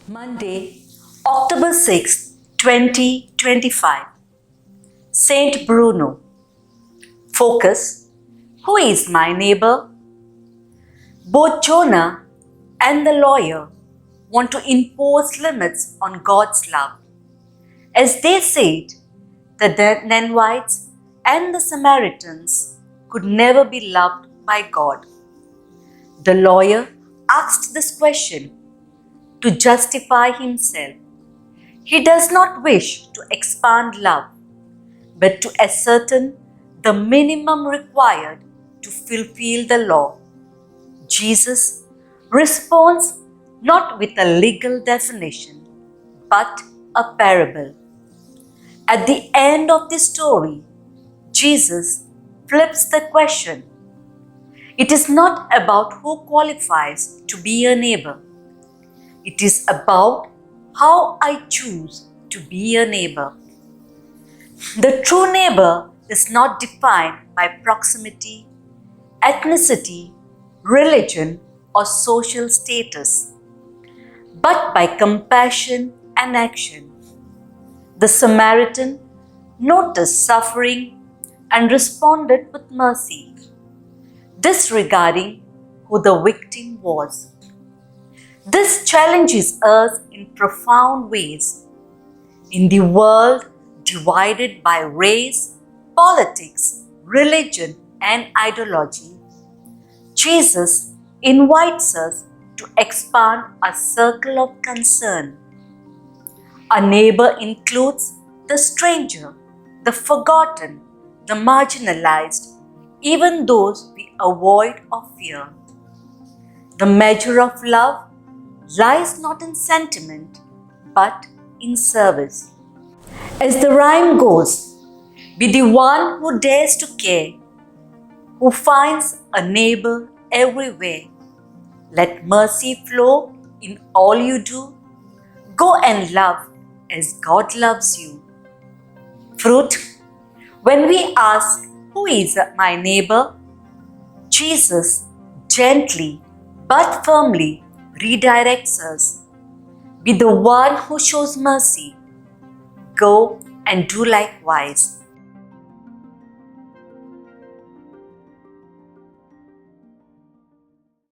Monday, October 6th, 2025. Saint Bruno. Focus. Who is my neighbor? Both Jonah and the lawyer want to impose limits on God's love. As they said, the Ninevites and the Samaritans could never be loved by God. The lawyer asked this question to justify himself. He does not wish to expand love, but to ascertain the minimum required to fulfill the law. Jesus responds not with a legal definition, but a parable. At the end of the story, Jesus flips the question. It is not about who qualifies to be a neighbor. It is about how I choose to be a neighbor. The true neighbor is not defined by proximity, ethnicity, religion, or social status, but by compassion and action. The Samaritan noticed suffering and responded with mercy, disregarding who the victim was. This challenges us in profound ways. In the world divided by race, politics, religion, and ideology, Jesus invites us to expand our circle of concern. A neighbor includes the stranger, the forgotten, the marginalized, even those we avoid or fear. The measure of love lies not in sentiment, but in service. As the rhyme goes, be the one who dares to care, who finds a neighbor everywhere. Let mercy flow in all you do. Go and love as God loves you. Fruit. When we ask, who is my neighbor? Jesus gently but firmly redirects us. Be the one who shows mercy. Go and do likewise.